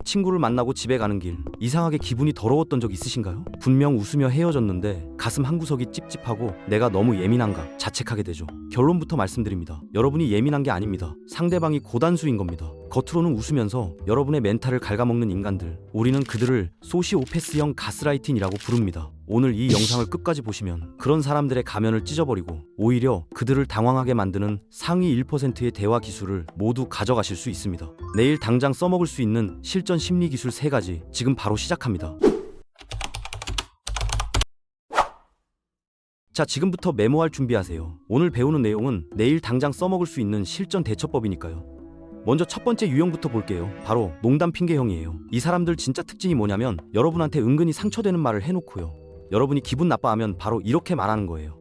친구를 만나고 집에 가는 길 이상하게 기분이 더러웠던 적 있으신가요? 분명 웃으며 헤어졌는데 가슴 한구석이 찝찝하고 내가 너무 예민한가 자책하게 되죠. 결론부터 말씀드립니다. 여러분이 예민한 게 아닙니다. 상대방이 고단수인 겁니다. 겉으로는 웃으면서 여러분의 멘탈을 갉아먹는 인간들, 우리는 그들을 소시오패스형 가스라이팅이라고 부릅니다. 오늘 이 영상을 끝까지 보시면 그런 사람들의 가면을 찢어버리고 오히려 그들을 당황하게 만드는 상위 1%의 대화 기술을 모두 가져가실 수 있습니다. 내일 당장 써먹을 수 있는 실전 심리 기술 3가지 지금 바로 시작합니다. 자, 지금부터 메모할 준비하세요. 오늘 배우는 내용은 내일 당장 써먹을 수 있는 실전 대처법이니까요. 먼저 첫 번째 유형부터 볼게요. 바로 농담 핑계형이에요. 이 사람들 진짜 특징이 뭐냐면 여러분한테 은근히 상처되는 말을 해놓고요. 여러분이 기분 나빠하면 바로 이렇게 말하는 거예요.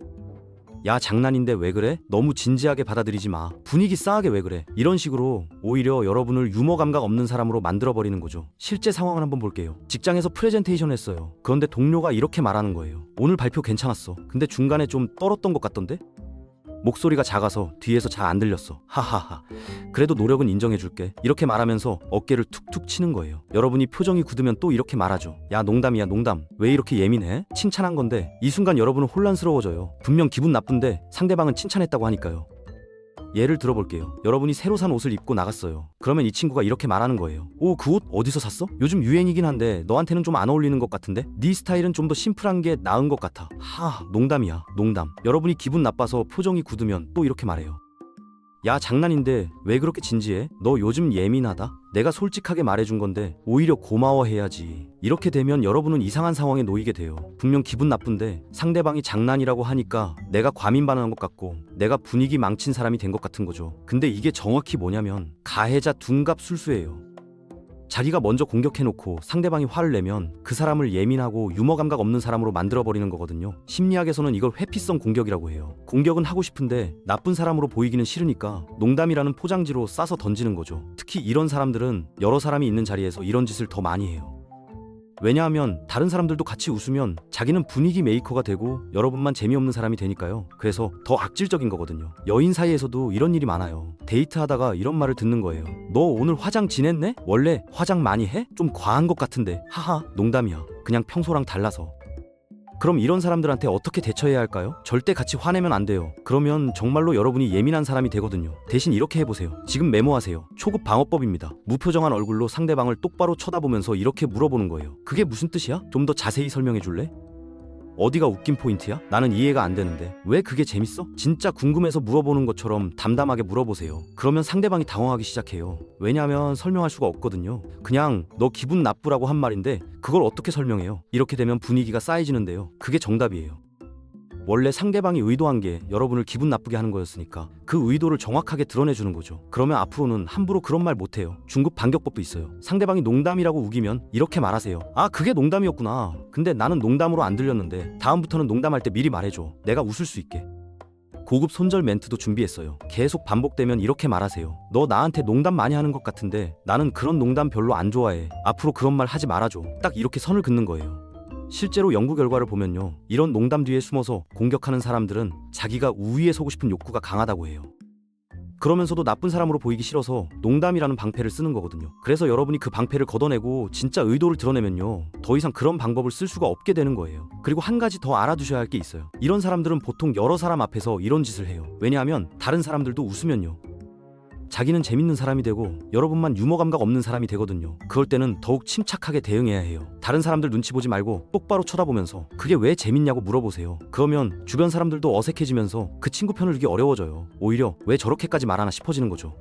야, 장난인데 왜 그래? 너무 진지하게 받아들이지 마. 분위기 싸하게 왜 그래? 이런 식으로 오히려 여러분을 유머 감각 없는 사람으로 만들어버리는 거죠. 실제 상황을 한번 볼게요. 직장에서 프레젠테이션 했어요. 그런데 동료가 이렇게 말하는 거예요. 오늘 발표 괜찮았어. 근데 중간에 좀 떨었던 것 같던데? 목소리가 작아서 뒤에서 잘 안 들렸어. 하하하. 그래도 노력은 인정해줄게. 이렇게 말하면서 어깨를 툭툭 치는 거예요. 여러분이 표정이 굳으면 또 이렇게 말하죠. 야, 농담이야, 농담. 왜 이렇게 예민해? 칭찬한 건데. 이 순간 여러분은 혼란스러워져요. 분명 기분 나쁜데 상대방은 칭찬했다고 하니까요. 예를 들어볼게요. 여러분이 새로 산 옷을 입고 나갔어요. 그러면 이 친구가 이렇게 말하는 거예요. 오, 그 옷 어디서 샀어? 요즘 유행이긴 한데 너한테는 좀 안 어울리는 것 같은데? 네 스타일은 좀 더 심플한 게 나은 것 같아. 농담이야, 농담. 여러분이 기분 나빠서 표정이 굳으면 또 이렇게 말해요. 야, 장난인데 왜 그렇게 진지해? 너 요즘 예민하다? 내가 솔직하게 말해준 건데 오히려 고마워해야지. 이렇게 되면 여러분은 이상한 상황에 놓이게 돼요. 분명 기분 나쁜데 상대방이 장난이라고 하니까 내가 과민 반응한 것 같고 내가 분위기 망친 사람이 된 것 같은 거죠. 근데 이게 정확히 뭐냐면 가해자 둔갑술수예요. 자기가 먼저 공격해놓고 상대방이 화를 내면 그 사람을 예민하고 유머 감각 없는 사람으로 만들어버리는 거거든요. 심리학에서는 이걸 회피성 공격이라고 해요. 공격은 하고 싶은데 나쁜 사람으로 보이기는 싫으니까 농담이라는 포장지로 싸서 던지는 거죠. 특히 이런 사람들은 여러 사람이 있는 자리에서 이런 짓을 더 많이 해요. 왜냐하면 다른 사람들도 같이 웃으면 자기는 분위기 메이커가 되고 여러분만 재미없는 사람이 되니까요. 그래서 더 악질적인 거거든요. 여인 사이에서도 이런 일이 많아요. 데이트하다가 이런 말을 듣는 거예요. 너 오늘 화장 진했네? 원래 화장 많이 해? 좀 과한 것 같은데. 하하, 농담이야. 그냥 평소랑 달라서. 그럼 이런 사람들한테 어떻게 대처해야 할까요? 절대 같이 화내면 안 돼요. 그러면 정말로 여러분이 예민한 사람이 되거든요. 대신 이렇게 해보세요. 지금 메모하세요. 초급 방어법입니다. 무표정한 얼굴로 상대방을 똑바로 쳐다보면서 이렇게 물어보는 거예요. 그게 무슨 뜻이야? 좀 더 자세히 설명해 줄래? 어디가 웃긴 포인트야? 나는 이해가 안 되는데 왜 그게 재밌어? 진짜 궁금해서 물어보는 것처럼 담담하게 물어보세요. 그러면 상대방이 당황하기 시작해요. 왜냐하면 설명할 수가 없거든요. 그냥 너 기분 나쁘라고 한 말인데 그걸 어떻게 설명해요? 이렇게 되면 분위기가 싸해지는데요. 그게 정답이에요. 원래 상대방이 의도한 게 여러분을 기분 나쁘게 하는 거였으니까 그 의도를 정확하게 드러내주는 거죠. 그러면 앞으로는 함부로 그런 말 못해요. 중급 반격법도 있어요. 상대방이 농담이라고 우기면 이렇게 말하세요. 아, 그게 농담이었구나. 근데 나는 농담으로 안 들렸는데 다음부터는 농담할 때 미리 말해줘. 내가 웃을 수 있게. 고급 손절 멘트도 준비했어요. 계속 반복되면 이렇게 말하세요. 너 나한테 농담 많이 하는 것 같은데 나는 그런 농담 별로 안 좋아해. 앞으로 그런 말 하지 말아줘. 딱 이렇게 선을 긋는 거예요. 실제로 연구 결과를 보면요, 이런 농담 뒤에 숨어서 공격하는 사람들은 자기가 우위에 서고 싶은 욕구가 강하다고 해요. 그러면서도 나쁜 사람으로 보이기 싫어서 농담이라는 방패를 쓰는 거거든요. 그래서 여러분이 그 방패를 걷어내고 진짜 의도를 드러내면요, 더 이상 그런 방법을 쓸 수가 없게 되는 거예요. 그리고 한 가지 더 알아두셔야 할 게 있어요. 이런 사람들은 보통 여러 사람 앞에서 이런 짓을 해요. 왜냐하면 다른 사람들도 웃으면요, 자기는 재밌는 사람이 되고 여러분만 유머 감각 없는 사람이 되거든요. 그럴 때는 더욱 침착하게 대응해야 해요. 다른 사람들 눈치 보지 말고 똑바로 쳐다보면서 그게 왜 재밌냐고 물어보세요. 그러면 주변 사람들도 어색해지면서 그 친구 편을 들기 어려워져요. 오히려 왜 저렇게까지 말하나 싶어지는 거죠.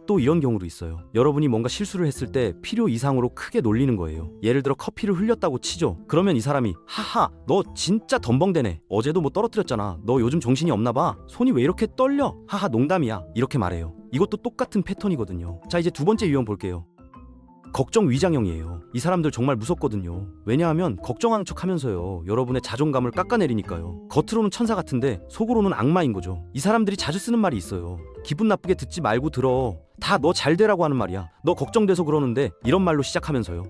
또 이런 경우도 있어요. 여러분이 뭔가 실수를 했을 때 필요 이상으로 크게 놀리는 거예요. 예를 들어 커피를 흘렸다고 치죠. 그러면 이 사람이 하하, 너 진짜 덤벙대네. 어제도 뭐 떨어뜨렸잖아. 너 요즘 정신이 없나 봐. 손이 왜 이렇게 떨려? 하하, 농담이야. 이렇게 말해요. 이것도 똑같은 패턴이거든요. 자, 이제 두 번째 유형 볼게요. 걱정 위장형이에요. 이 사람들 정말 무섭거든요. 왜냐하면 걱정하는 척 하면서요, 여러분의 자존감을 깎아내리니까요. 겉으로는 천사 같은데 속으로는 악마인 거죠. 이 사람들이 자주 쓰는 말이 있어요. 기분 나쁘게 듣지 말고 들어. 다 너 잘 되라고 하는 말이야. 너 걱정돼서 그러는데. 이런 말로 시작하면서요,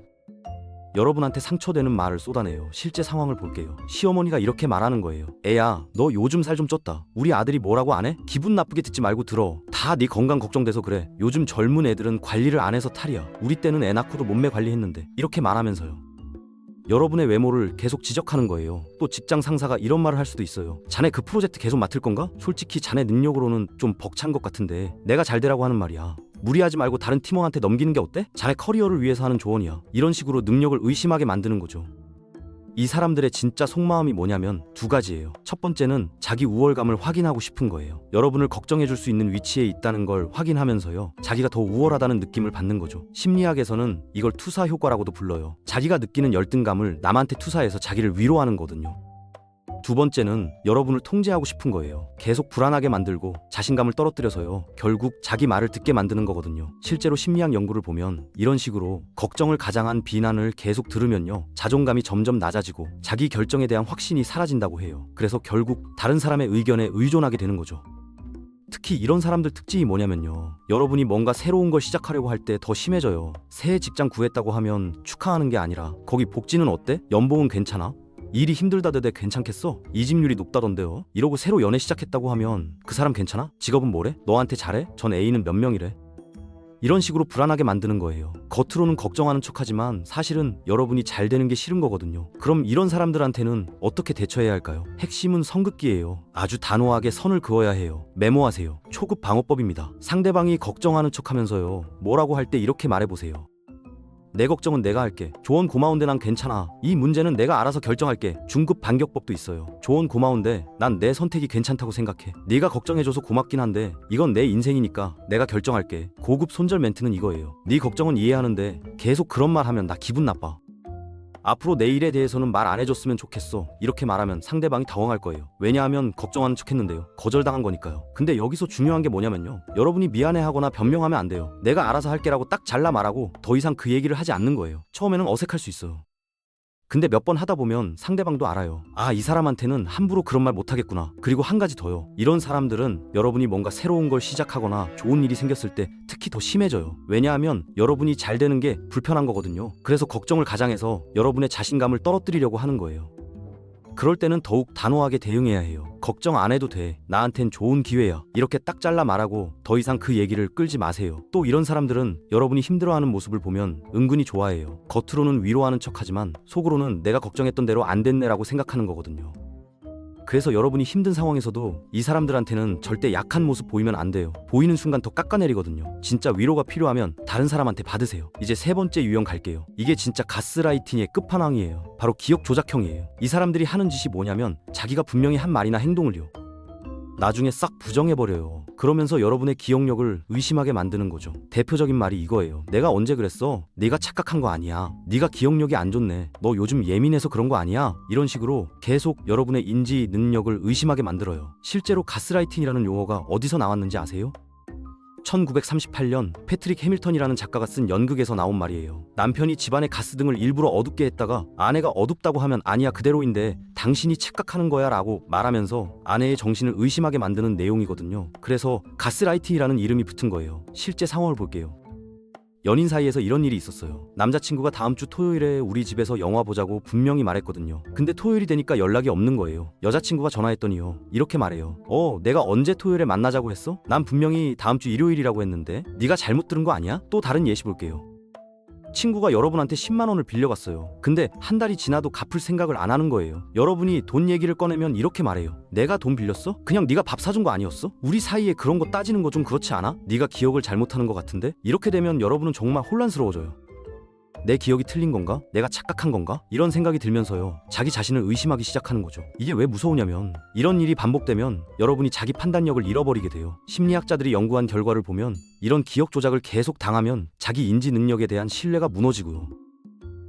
여러분한테 상처되는 말을 쏟아내요. 실제 상황을 볼게요. 시어머니가 이렇게 말하는 거예요. 애야, 너 요즘 살 좀 쪘다. 우리 아들이 뭐라고 안 해? 기분 나쁘게 듣지 말고 들어. 다 다 네 건강 걱정돼서 그래. 요즘 젊은 애들은 관리를 안 해서 탈이야. 우리 때는 애 낳고도 몸매 관리했는데. 이렇게 말하면서요. 여러분의 외모를 계속 지적하는 거예요. 또 직장 상사가 이런 말을 할 수도 있어요. 자네 그 프로젝트 계속 맡을 건가? 솔직히 자네 능력으로는 좀 벅찬 것 같은데 내가 잘 되라고 하는 말이야. 무리하지 말고 다른 팀원한테 넘기는 게 어때? 자네 커리어를 위해서 하는 조언이야. 이런 식으로 능력을 의심하게 만드는 거죠. 이 사람들의 진짜 속마음이 뭐냐면 두 가지예요. 첫 번째는 자기 우월감을 확인하고 싶은 거예요. 여러분을 걱정해줄 수 있는 위치에 있다는 걸 확인하면서요. 자기가 더 우월하다는 느낌을 받는 거죠. 심리학에서는 이걸 투사 효과라고도 불러요. 자기가 느끼는 열등감을 남한테 투사해서 자기를 위로하는 거거든요. 두 번째는 여러분을 통제하고 싶은 거예요. 계속 불안하게 만들고 자신감을 떨어뜨려서요. 결국 자기 말을 듣게 만드는 거거든요. 실제로 심리학 연구를 보면 이런 식으로 걱정을 가장한 비난을 계속 들으면요. 자존감이 점점 낮아지고 자기 결정에 대한 확신이 사라진다고 해요. 그래서 결국 다른 사람의 의견에 의존하게 되는 거죠. 특히 이런 사람들 특징이 뭐냐면요. 여러분이 뭔가 새로운 걸 시작하려고 할 때 더 심해져요. 새 직장 구했다고 하면 축하하는 게 아니라 거기 복지는 어때? 연봉은 괜찮아? 일이 힘들다대대 괜찮겠어? 이직률이 높다던데요? 이러고 새로 연애 시작했다고 하면 그 사람 괜찮아? 직업은 뭐래? 너한테 잘해? 전 애인은 몇 명이래? 이런 식으로 불안하게 만드는 거예요. 겉으로는 걱정하는 척하지만 사실은 여러분이 잘 되는 게 싫은 거거든요. 그럼 이런 사람들한테는 어떻게 대처해야 할까요? 핵심은 선긋기예요. 아주 단호하게 선을 그어야 해요. 메모하세요. 초급 방어법입니다. 상대방이 걱정하는 척하면서요. 뭐라고 할 때 이렇게 말해보세요. 내 걱정은 내가 할게. 조언 고마운데 난 괜찮아. 이 문제는 내가 알아서 결정할게. 중급 반격법도 있어요. 조언 고마운데 난 내 선택이 괜찮다고 생각해. 네가 걱정해줘서 고맙긴 한데 이건 내 인생이니까 내가 결정할게. 고급 손절 멘트는 이거예요. 네 걱정은 이해하는데 계속 그런 말 하면 나 기분 나빠. 앞으로 내 일에 대해서는 말 안 해줬으면 좋겠어. 이렇게 말하면 상대방이 당황할 거예요. 왜냐하면 걱정하는 척 했는데요. 거절당한 거니까요. 근데 여기서 중요한 게 뭐냐면요. 여러분이 미안해하거나 변명하면 안 돼요. 내가 알아서 할게라고 딱 잘라 말하고 더 이상 그 얘기를 하지 않는 거예요. 처음에는 어색할 수 있어요. 근데 몇 번 하다 보면 상대방도 알아요. 아, 이 사람한테는 함부로 그런 말 못하겠구나. 그리고 한 가지 더요. 이런 사람들은 여러분이 뭔가 새로운 걸 시작하거나 좋은 일이 생겼을 때 특히 더 심해져요. 왜냐하면 여러분이 잘 되는 게 불편한 거거든요. 그래서 걱정을 가장해서 여러분의 자신감을 떨어뜨리려고 하는 거예요. 그럴 때는 더욱 단호하게 대응해야 해요. 걱정 안 해도 돼. 나한텐 좋은 기회야. 이렇게 딱 잘라 말하고 더 이상 그 얘기를 끌지 마세요. 또 이런 사람들은 여러분이 힘들어하는 모습을 보면 은근히 좋아해요. 겉으로는 위로하는 척하지만 속으로는 내가 걱정했던 대로 안 됐네라고 생각하는 거거든요. 그래서 여러분이 힘든 상황에서도 이 사람들한테는 절대 약한 모습 보이면 안 돼요. 보이는 순간 더 깎아내리거든요. 진짜 위로가 필요하면 다른 사람한테 받으세요. 이제 세 번째 유형 갈게요. 이게 진짜 가스라이팅의 끝판왕이에요. 바로 기억 조작형이에요. 이 사람들이 하는 짓이 뭐냐면 자기가 분명히 한 말이나 행동을요. 나중에 싹 부정해버려요. 그러면서 여러분의 기억력을 의심하게 만드는 거죠. 대표적인 말이 이거예요. 내가 언제 그랬어? 네가 착각한 거 아니야. 네가 기억력이 안 좋네. 너 요즘 예민해서 그런 거 아니야? 이런 식으로 계속 여러분의 인지 능력을 의심하게 만들어요. 실제로 가스라이팅이라는 용어가 어디서 나왔는지 아세요? 1938년 패트릭 해밀턴이라는 작가가 쓴 연극에서 나온 말이에요. 남편이 집안의 가스등을 일부러 어둡게 했다가 아내가 어둡다고 하면 아니야 그대로인데 당신이 착각하는 거야 라고 말하면서 아내의 정신을 의심하게 만드는 내용이거든요. 그래서 가스라이팅이라는 이름이 붙은 거예요. 실제 상황을 볼게요. 연인 사이에서 이런 일이 있었어요. 남자친구가 다음 주 토요일에 우리 집에서 영화 보자고 분명히 말했거든요. 근데 토요일이 되니까 연락이 없는 거예요. 여자친구가 전화했더니요. 이렇게 말해요. 내가 언제 토요일에 만나자고 했어? 난 분명히 다음 주 일요일이라고 했는데 네가 잘못 들은 거 아니야? 또 다른 예시 볼게요. 친구가 여러분한테 10만 원을 빌려갔어요. 근데 한 달이 지나도 갚을 생각을 안 하는 거예요. 여러분이 돈 얘기를 꺼내면 이렇게 말해요. 내가 돈 빌렸어? 그냥 네가 밥 사준 거 아니었어? 우리 사이에 그런 거 따지는 거 좀 그렇지 않아? 네가 기억을 잘못하는 것 같은데? 이렇게 되면 여러분은 정말 혼란스러워져요. 내 기억이 틀린 건가? 내가 착각한 건가? 이런 생각이 들면서요. 자기 자신을 의심하기 시작하는 거죠. 이게 왜 무서우냐면 이런 일이 반복되면 여러분이 자기 판단력을 잃어버리게 돼요. 심리학자들이 연구한 결과를 보면 이런 기억 조작을 계속 당하면 자기 인지 능력에 대한 신뢰가 무너지고요.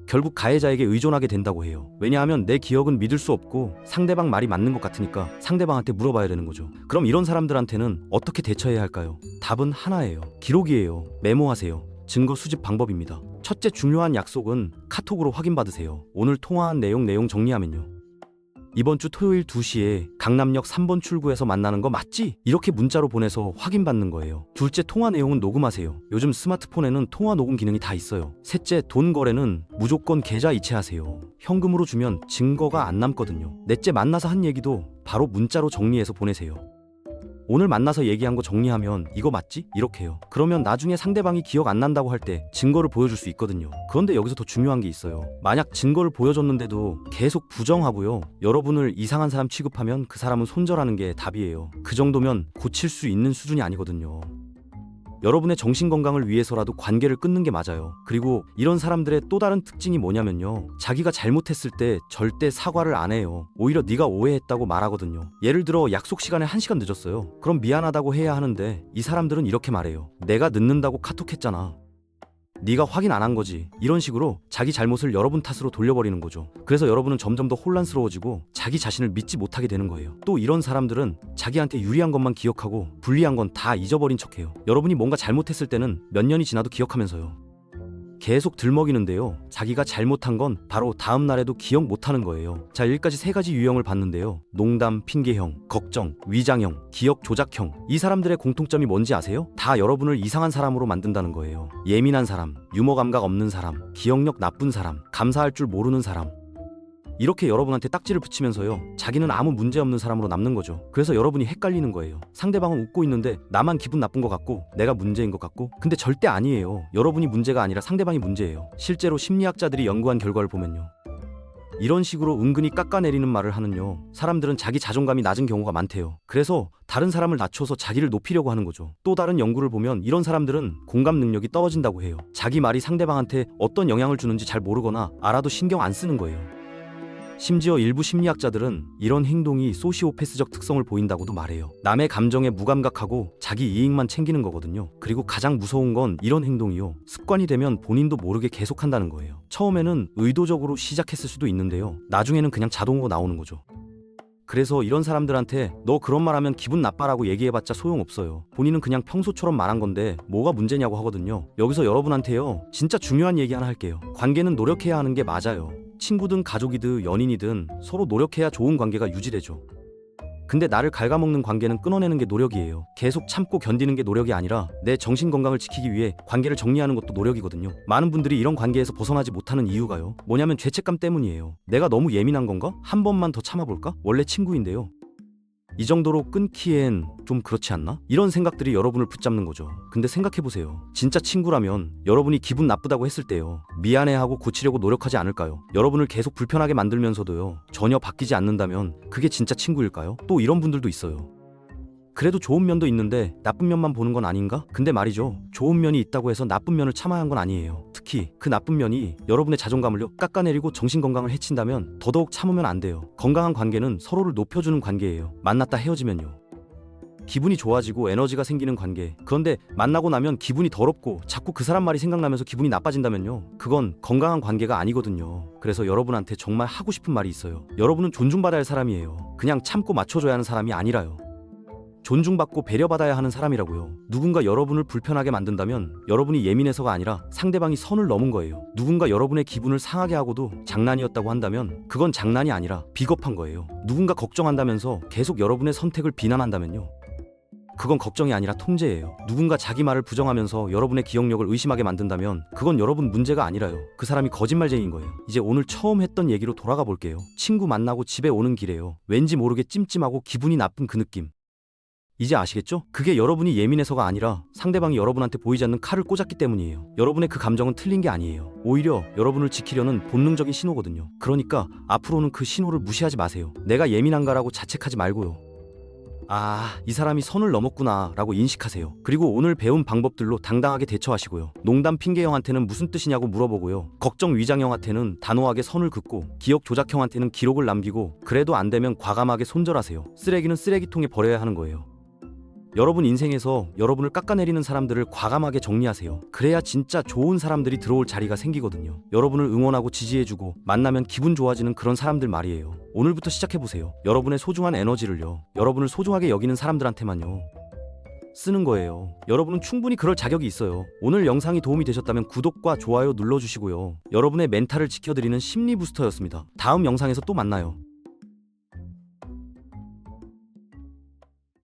결국 가해자에게 의존하게 된다고 해요. 왜냐하면 내 기억은 믿을 수 없고 상대방 말이 맞는 것 같으니까 상대방한테 물어봐야 되는 거죠. 그럼 이런 사람들한테는 어떻게 대처해야 할까요? 답은 하나예요. 기록이에요. 메모하세요. 증거 수집 방법입니다. 첫째 중요한 약속은 카톡으로 확인받으세요. 오늘 통화한 내용 정리하면요. 이번 주 토요일 2시에 강남역 3번 출구에서 만나는 거 맞지? 이렇게 문자로 보내서 확인받는 거예요. 둘째, 통화 내용은 녹음하세요. 요즘 스마트폰에는 통화 녹음 기능이 다 있어요. 셋째, 돈 거래는 무조건 계좌 이체하세요. 현금으로 주면 증거가 안 남거든요. 넷째, 만나서 한 얘기도 바로 문자로 정리해서 보내세요. 오늘 만나서 얘기한 거 정리하면 이거 맞지? 이렇게 해요. 그러면 나중에 상대방이 기억 안 난다고 할 때 증거를 보여줄 수 있거든요. 그런데 여기서 더 중요한 게 있어요. 만약 증거를 보여줬는데도 계속 부정하고요, 여러분을 이상한 사람 취급하면 그 사람은 손절하는 게 답이에요. 그 정도면 고칠 수 있는 수준이 아니거든요. 여러분의 정신건강을 위해서라도 관계를 끊는 게 맞아요. 그리고 이런 사람들의 또 다른 특징이 뭐냐면요, 자기가 잘못했을 때 절대 사과를 안 해요. 오히려 네가 오해했다고 말하거든요. 예를 들어 약속 시간에 1시간 늦었어요. 그럼 미안하다고 해야 하는데 이 사람들은 이렇게 말해요. 내가 늦는다고 카톡했잖아. 네가 확인 안 한 거지. 이런 식으로 자기 잘못을 여러분 탓으로 돌려버리는 거죠. 그래서 여러분은 점점 더 혼란스러워지고 자기 자신을 믿지 못하게 되는 거예요. 또 이런 사람들은 자기한테 유리한 것만 기억하고 불리한 건 다 잊어버린 척해요. 여러분이 뭔가 잘못했을 때는 몇 년이 지나도 기억하면서요, 계속 들먹이는데요, 자기가 잘못한 건 바로 다음 날에도 기억 못하는 거예요. 자, 여기까지 3가지 유형을 봤는데요. 농담, 핑계형, 걱정, 위장형, 기억 조작형. 이 사람들의 공통점이 뭔지 아세요? 다 여러분을 이상한 사람으로 만든다는 거예요. 예민한 사람, 유머 감각 없는 사람, 기억력 나쁜 사람, 감사할 줄 모르는 사람. 이렇게 여러분한테 딱지를 붙이면서요, 자기는 아무 문제 없는 사람으로 남는 거죠. 그래서 여러분이 헷갈리는 거예요. 상대방은 웃고 있는데 나만 기분 나쁜 것 같고 내가 문제인 것 같고. 근데 절대 아니에요. 여러분이 문제가 아니라 상대방이 문제예요. 실제로 심리학자들이 연구한 결과를 보면요, 이런 식으로 은근히 깎아내리는 말을 하는요, 사람들은 자기 자존감이 낮은 경우가 많대요. 그래서 다른 사람을 낮춰서 자기를 높이려고 하는 거죠. 또 다른 연구를 보면 이런 사람들은 공감 능력이 떨어진다고 해요. 자기 말이 상대방한테 어떤 영향을 주는지 잘 모르거나 알아도 신경 안 쓰는 거예요. 심지어 일부 심리학자들은 이런 행동이 소시오패스적 특성을 보인다고도 말해요. 남의 감정에 무감각하고 자기 이익만 챙기는 거거든요. 그리고 가장 무서운 건 이런 행동이요, 습관이 되면 본인도 모르게 계속한다는 거예요. 처음에는 의도적으로 시작했을 수도 있는데요, 나중에는 그냥 자동으로 나오는 거죠. 그래서 이런 사람들한테 너 그런 말 하면 기분 나빠라고 얘기해봤자 소용없어요. 본인은 그냥 평소처럼 말한 건데 뭐가 문제냐고 하거든요. 여기서 여러분한테요, 진짜 중요한 얘기 하나 할게요. 관계는 노력해야 하는 게 맞아요. 친구든 가족이든 연인이든 서로 노력해야 좋은 관계가 유지되죠. 근데 나를 갉아먹는 관계는 끊어내는 게 노력이에요. 계속 참고 견디는 게 노력이 아니라 내 정신건강을 지키기 위해 관계를 정리하는 것도 노력이거든요. 많은 분들이 이런 관계에서 벗어나지 못하는 이유가요, 뭐냐면 죄책감 때문이에요. 내가 너무 예민한 건가? 한 번만 더 참아볼까? 원래 친구인데요. 이 정도로 끊기엔 좀 그렇지 않나? 이런 생각들이 여러분을 붙잡는 거죠. 근데 생각해보세요. 진짜 친구라면 여러분이 기분 나쁘다고 했을 때요, 미안해하고 고치려고 노력하지 않을까요? 여러분을 계속 불편하게 만들면서도요, 전혀 바뀌지 않는다면 그게 진짜 친구일까요? 또 이런 분들도 있어요. 그래도 좋은 면도 있는데 나쁜 면만 보는 건 아닌가? 근데 말이죠, 좋은 면이 있다고 해서 나쁜 면을 참아야 한 건 아니에요. 특히 그 나쁜 면이 여러분의 자존감을요, 깎아내리고 정신건강을 해친다면 더더욱 참으면 안 돼요. 건강한 관계는 서로를 높여주는 관계예요. 만났다 헤어지면요, 기분이 좋아지고 에너지가 생기는 관계. 그런데 만나고 나면 기분이 더럽고 자꾸 그 사람 말이 생각나면서 기분이 나빠진다면요, 그건 건강한 관계가 아니거든요. 그래서 여러분한테 정말 하고 싶은 말이 있어요. 여러분은 존중받아야 할 사람이에요. 그냥 참고 맞춰줘야 하는 사람이 아니라요. 존중받고 배려받아야 하는 사람이라고요. 누군가 여러분을 불편하게 만든다면 여러분이 예민해서가 아니라 상대방이 선을 넘은 거예요. 누군가 여러분의 기분을 상하게 하고도 장난이었다고 한다면 그건 장난이 아니라 비겁한 거예요. 누군가 걱정한다면서 계속 여러분의 선택을 비난한다면요, 그건 걱정이 아니라 통제예요. 누군가 자기 말을 부정하면서 여러분의 기억력을 의심하게 만든다면 그건 여러분 문제가 아니라요, 그 사람이 거짓말쟁이인 거예요. 이제 오늘 처음 했던 얘기로 돌아가 볼게요. 친구 만나고 집에 오는 길에요, 왠지 모르게 찜찜하고 기분이 나쁜 그 느낌. 이제 아시겠죠? 그게 여러분이 예민해서가 아니라 상대방이 여러분한테 보이지 않는 칼을 꽂았기 때문이에요. 여러분의 그 감정은 틀린 게 아니에요. 오히려 여러분을 지키려는 본능적인 신호거든요. 그러니까 앞으로는 그 신호를 무시하지 마세요. 내가 예민한가라고 자책하지 말고요, 아, 이 사람이 선을 넘었구나 라고 인식하세요. 그리고 오늘 배운 방법들로 당당하게 대처하시고요. 농담 핑계형한테는 무슨 뜻이냐고 물어보고요, 걱정 위장형한테는 단호하게 선을 긋고, 기억 조작형한테는 기록을 남기고, 그래도 안 되면 과감하게 손절하세요. 쓰레기는 쓰레기통에 버려야 하는 거예요. 여러분 인생에서 여러분을 깎아내리는 사람들을 과감하게 정리하세요. 그래야 진짜 좋은 사람들이 들어올 자리가 생기거든요. 여러분을 응원하고 지지해주고 만나면 기분 좋아지는 그런 사람들 말이에요. 오늘부터 시작해보세요. 여러분의 소중한 에너지를요, 여러분을 소중하게 여기는 사람들한테만요 쓰는 거예요. 여러분은 충분히 그럴 자격이 있어요. 오늘 영상이 도움이 되셨다면 구독과 좋아요 눌러주시고요. 여러분의 멘탈을 지켜드리는 심리 부스터였습니다. 다음 영상에서 또 만나요.